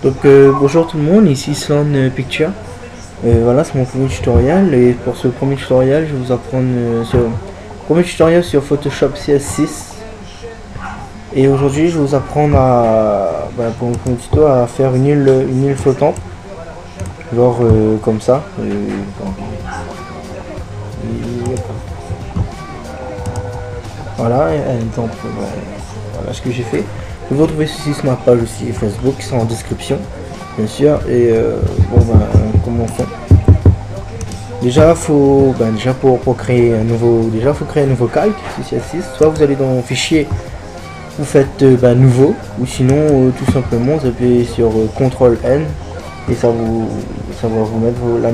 Bonjour tout le monde, ici Sloan Picture. Voilà, c'est mon premier tutoriel et pour ce premier tutoriel, je vais vous apprendre sur Photoshop CS6. Et aujourd'hui, je vais vous apprendre pour mon premier tuto à faire une île flottante, genre comme ça. Voilà, un exemple. Voilà ce que j'ai fait. Vous pouvez retrouver ceci sur ma page aussi Facebook, qui sera en description, bien sûr. Et commençons. Déjà, pour créer un nouveau, faut créer un nouveau calque, CC6. Soit vous allez dans Fichier, vous faites Nouveau, ou sinon tout simplement vous appuyez sur CTRL N et ça va vous mettre la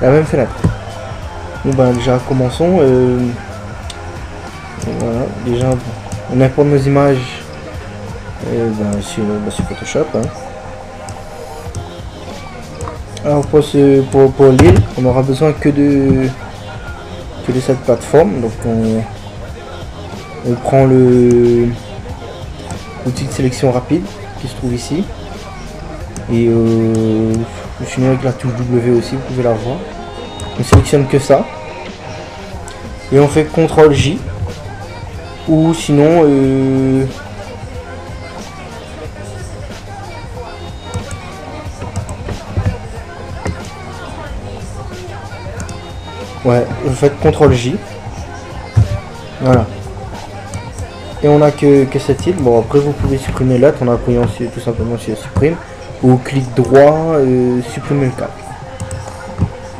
même fenêtre. Déjà commençons. Voilà, déjà on importe nos images sur Photoshop. Alors pour l'île, on aura besoin que de cette plateforme. Donc on prend l'outil de sélection rapide qui se trouve ici. Et sinon avec la touche W aussi, vous pouvez la voir. On sélectionne que ça. Et on fait CTRL J. Ou sinon vous faites CTRL J. Voilà. Et on a que cette île. Bon, après vous pouvez supprimer l'autre en appuyant tout simplement sur supprime. Ou clic droit, supprimer le calque.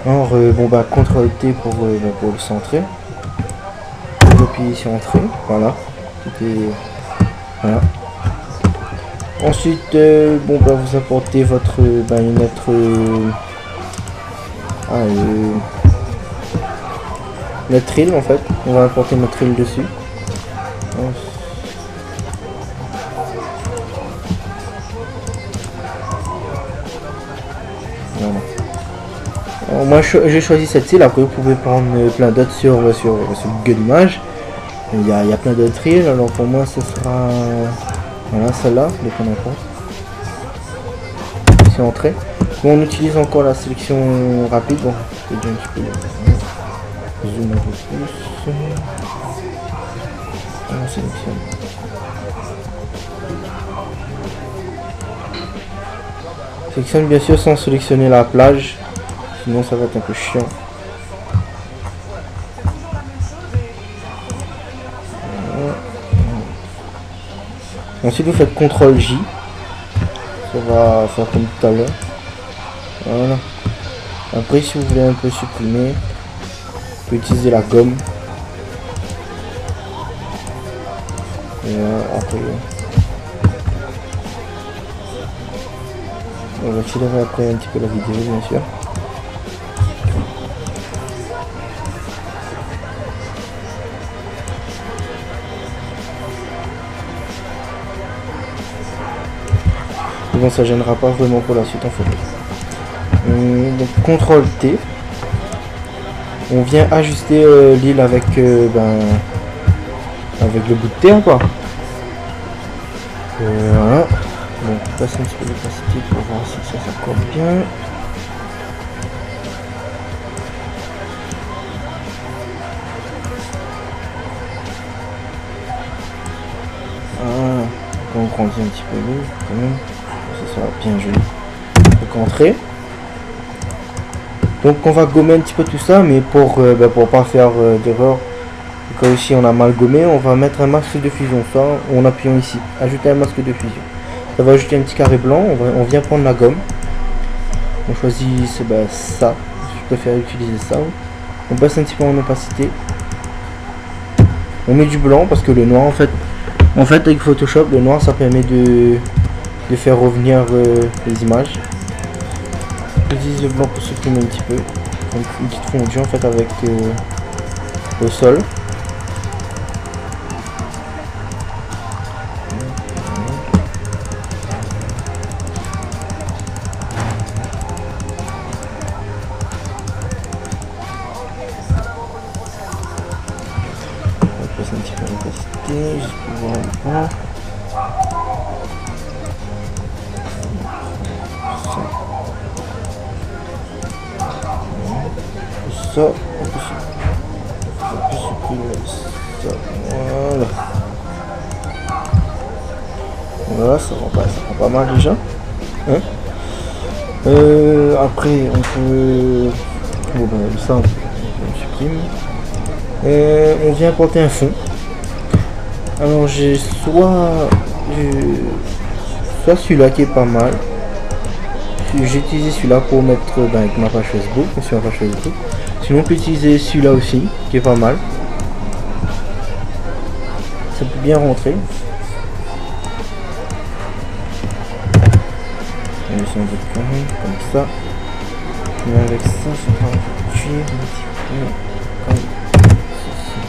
Alors CTRL T pour le centrer. Vous appuyez sur entrée. Voilà. Voilà. Ensuite vous apportez votre notre île en fait. On va apporter notre île dessus. Voilà. Alors, moi j'ai choisi cette île. Après vous pouvez prendre plein d'autres sur Google Images. Il y a plein d'autres îles. Alors pour moi ce sera celle-là, dès qu'on importe. C'est entrée. On utilise encore la sélection rapide. Bon, je vais dire un petit peu zoom un peu plus. On sélectionne. Sélectionne bien sûr sans sélectionner la plage, sinon ça va être un peu chiant. Ensuite vous faites CTRL J, ça va faire comme tout à l'heure. Voilà. Après si vous voulez un peu supprimer, vous pouvez utiliser la gomme. Et après on va accélérer après un petit peu la vidéo bien sûr. Bon, ça gênera pas vraiment pour la suite en fait. Donc CTRL T. On vient ajuster l'île avec le bout de terre quoi. Voilà. Donc on passe un petit peu d'opacité pour voir si ça s'accorde bien. Voilà. On grandit un petit peu l'île quand même. Ça sera bien joli. Donc entrée. Donc on va gommer un petit peu tout ça, mais pour pas faire d'erreur, quand aussi on a mal gommé, on va mettre un masque de fusion, ça en appuyant ici, ajouter un masque de fusion. Ça va ajouter un petit carré blanc, on vient prendre la gomme. On choisit ça, je préfère utiliser ça. On passe un petit peu en opacité. On met du blanc parce que le noir en fait avec Photoshop, le noir ça permet de faire revenir les images. J'utilise le blanc pour supprimer un petit peu. Donc une petite fondue en fait avec le sol. On va passer un petit peu l'opacité juste pour voir un point. ça. On peut supprimer ça. Voilà. Voilà, ça prend pas mal déjà. Hein, après, on peut... Bon, ben, ça, on supprime. On vient apporter un fond. Alors, j'ai soit celui-là qui est pas mal. J'ai utilisé celui-là pour mettre avec ma page Facebook, sur ma page Facebook. Sinon, on peut utiliser celui-là aussi, qui est pas mal. Ça peut bien rentrer. On va changer de plan, comme ça. Mais avec ça, ça va tuer un petit peu comme ceci.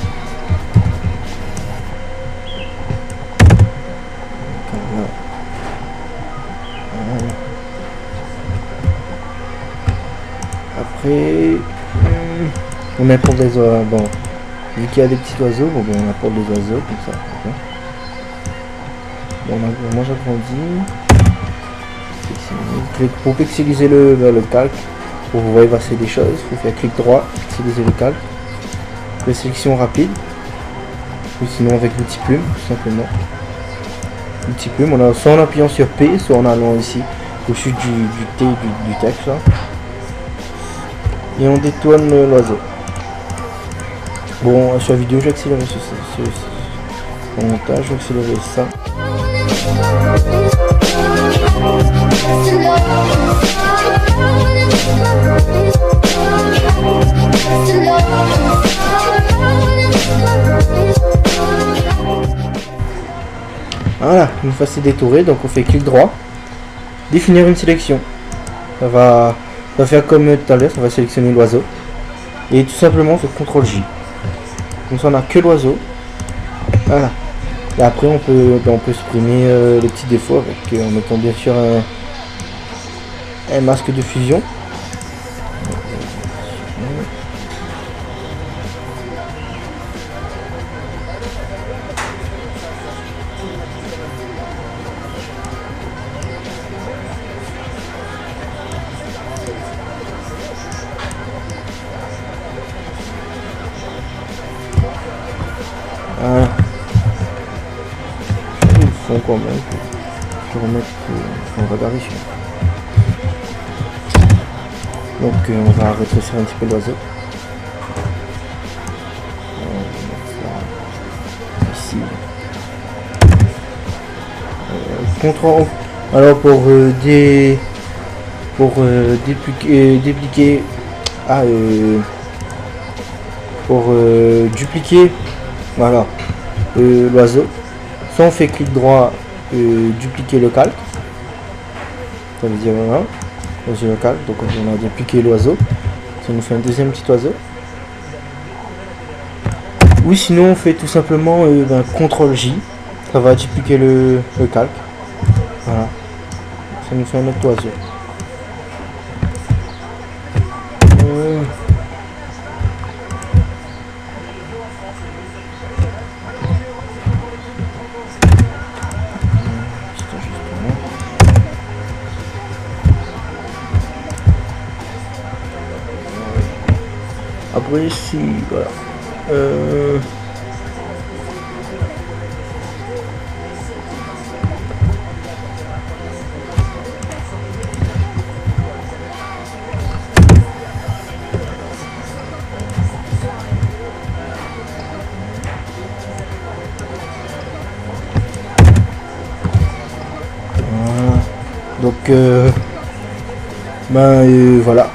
Comme là. Voilà. Après, on apporte des oiseaux. Bon, vu qu'il y a des petits oiseaux, bon, on apporte des oiseaux comme ça. Bon, moi j'agrandis. Pour pixeliser le calque, pour vous voyez passer des choses, il faut faire clic droit, pixeliser le calque, la sélection rapide, ou sinon avec l'outil plume, tout simplement. L'outil plume, on a soit en appuyant sur P, soit en allant ici au-dessus du T du texte là. Et on détourne l'oiseau. Bon, sur la vidéo, j'ai accéléré en montage, j'ai accéléré ça. Voilà, une fois c'est détouré, donc on fait clic droit, définir une sélection. Ça va faire comme tout à l'heure, ça va sélectionner l'oiseau. Et tout simplement on fait CTRL J. Comme ça on n'a que l'oiseau. Voilà. Et après on peut supprimer les petits défauts avec en mettant bien sûr un masque de fusion. Voilà. Ils font quand même. Je vais remettre. On va regarder ici. Donc on va rétrécir un petit peu l'oiseau. Ici. Contrôle. Alors pour dupliquer dupliquer voilà l'oiseau, soit on fait clic droit, dupliquer le calque, ça veut dire voilà, le calque, donc on a dupliqué l'oiseau, ça nous fait un deuxième petit oiseau. Oui, sinon on fait tout simplement CTRL J, ça va dupliquer le calque, voilà, ça nous fait un autre oiseau. Après ici, voilà. Donc voilà.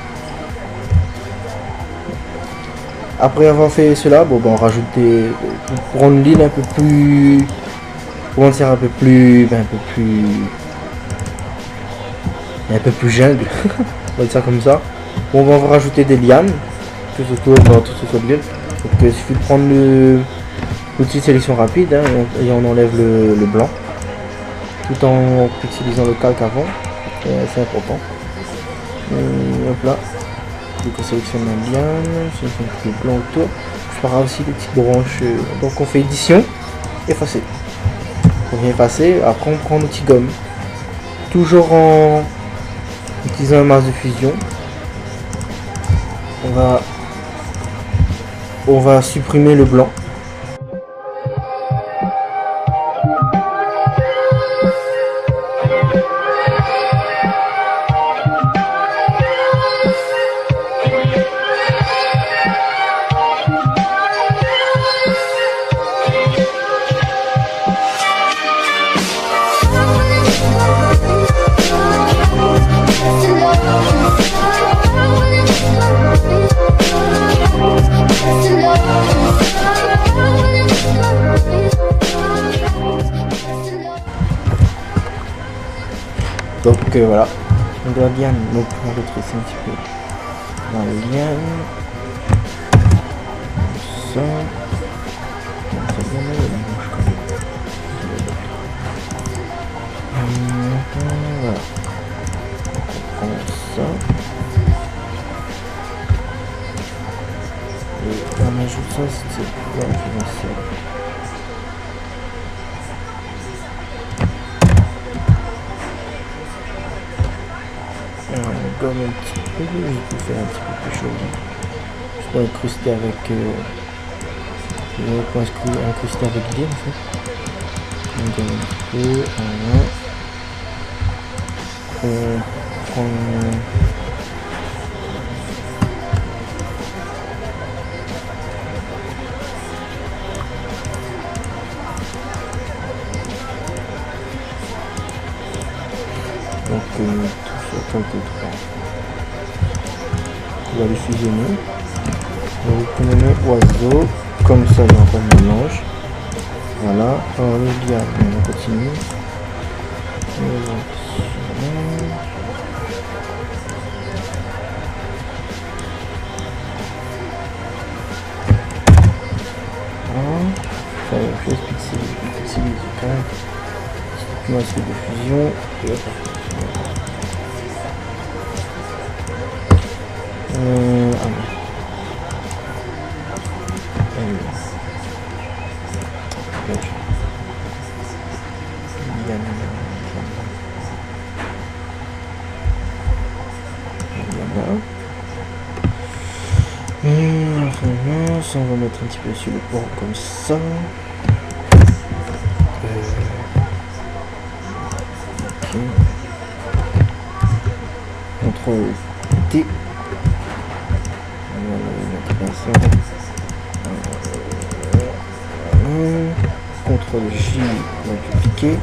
Après avoir fait cela, bon on rajoute pour rendre l'île un peu plus, pour rendre ça un peu plus jungle, on va dire ça comme ça. Bon, on va rajouter des lianes tout autour de l'île. Donc il suffit de prendre l'outil de sélection rapide et on enlève le blanc, tout en utilisant le calque avant. C'est important. Hop là. Donc on sélectionne la liane, sélectionne le blanc autour. Je ferai aussi des petites branches. Donc on fait édition, effacer. On vient effacer, après on prend l'outil gomme. Toujours en utilisant un masque de fusion. On va on va supprimer le blanc. Donc voilà, on doit bien donc on rétrécit un petit peu dans le lien. Ça. Voilà. On prend ça. Et on ajoute ça, c'est ça. Gomme un petit peu, je peux faire un petit peu plus chaud. Je peux incruster avec incruster avec l'eau en fait. On gomme un petit peu, voilà. On prend donc tout ça quelques trois. On va les fusionner. Vous prenez le oiseau, comme ça il y a encore un mélange. Voilà, alors le gars, on continue. Faire la chose, pixeliser quand même. Masque de fusion. Et hop. Ça, on va mettre un petit peu sur le bord comme ça. Okay. CTRL T. On va mettre ça. CTRL J, on va dupliquer.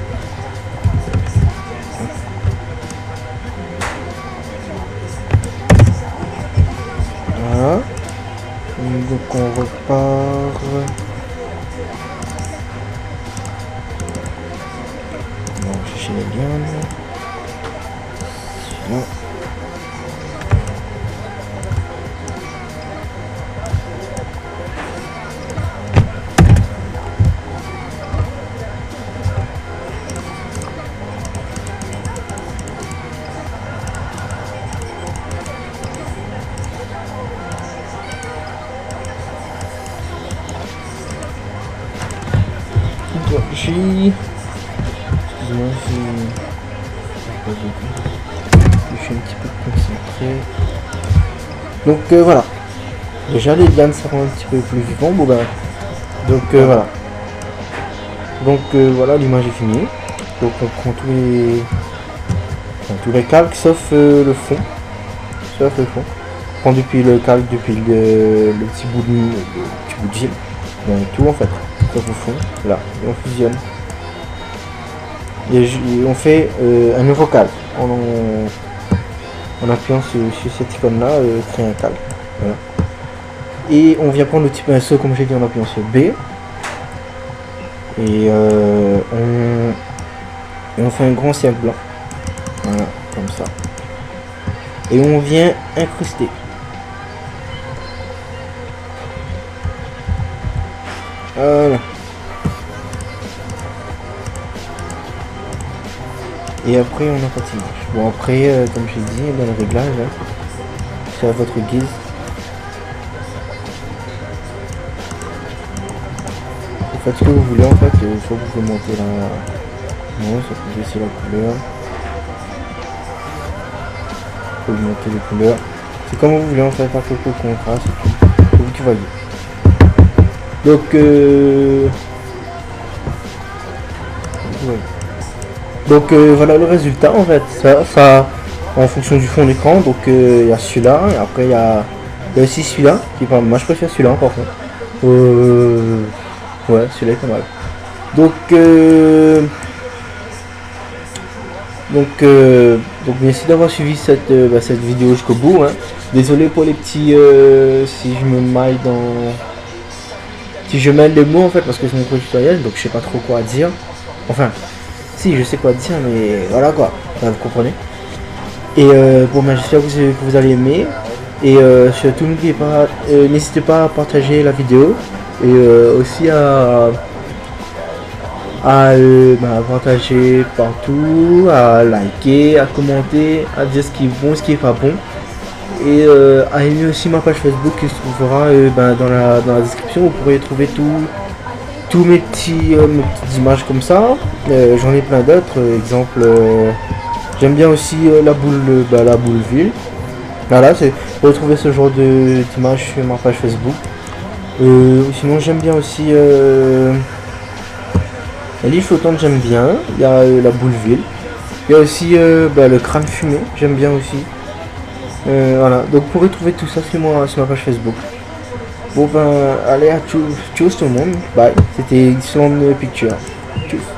Voilà. Donc on repart. On va chercher les liens. Là. J. Excusez-moi si je suis un petit peu concentré. Donc voilà. Déjà les lianes seront un petit peu plus vivants. Bon bah. Donc voilà. Donc voilà, l'image est finie. Donc on prend tous les calques sauf le fond. Sauf le fond. On prend depuis le calque, depuis le petit bout de gel. Donc tout en fait. Sauf le fond. Là. Et on fusionne. Et on fait un nouveau calque. En appuyant sur cette icône là, créer un calque. Voilà. Et on vient prendre le petit pinceau comme j'ai dit en appuyant sur B. Et on fait un grand cercle blanc. Voilà, comme ça. Et on vient incruster. Voilà. Et après on a continue. Bon après, comme j'ai dit, dans le réglage, hein, c'est à votre guise. Vous faites ce que vous voulez en fait, soit vous pouvez monter la... Non, ça peut baisser la couleur. Vous pouvez monter les couleurs. C'est comme vous voulez en fait, un peu de contraste, c'est vous qui voyez. Donc ouais. Donc voilà le résultat en fait, ça en fonction du fond d'écran. Donc il y a celui-là et après il y a aussi celui-là qui est pas mal. Moi je préfère celui-là par contre. Ouais, celui-là est pas mal. Donc merci d'avoir suivi cette vidéo jusqu'au bout, hein. Désolé pour les petits si je me maille dans, si je mêle les mots en fait, parce que c'est mon premier tutoriel, donc je sais pas trop quoi dire. Enfin si, je sais quoi dire, mais voilà quoi, enfin, vous comprenez. Et bon, ben, j'espère que vous allez aimer. Et surtout, n'oubliez pas, n'hésitez pas à partager la vidéo et aussi à partager partout, à liker, à commenter, à dire ce qui est bon, ce qui est pas bon. Et à aimer aussi ma page Facebook qui se trouvera dans la description. Vous pourrez trouver tous mes petites images comme ça. J'en ai plein d'autres. Exemple, j'aime bien aussi la boule ville. Voilà, c'est pour retrouver ce genre d'image sur ma page Facebook. Sinon, j'aime bien aussi l'île flottante, j'aime bien. Il y a la boule ville. Il y a aussi le crâne fumé, j'aime bien aussi. Voilà, donc vous pourrez trouver tout ça sur ma page Facebook. Bon ben, allez, à tchuss tout le monde, bye. C'était Island Picture. Tchuss.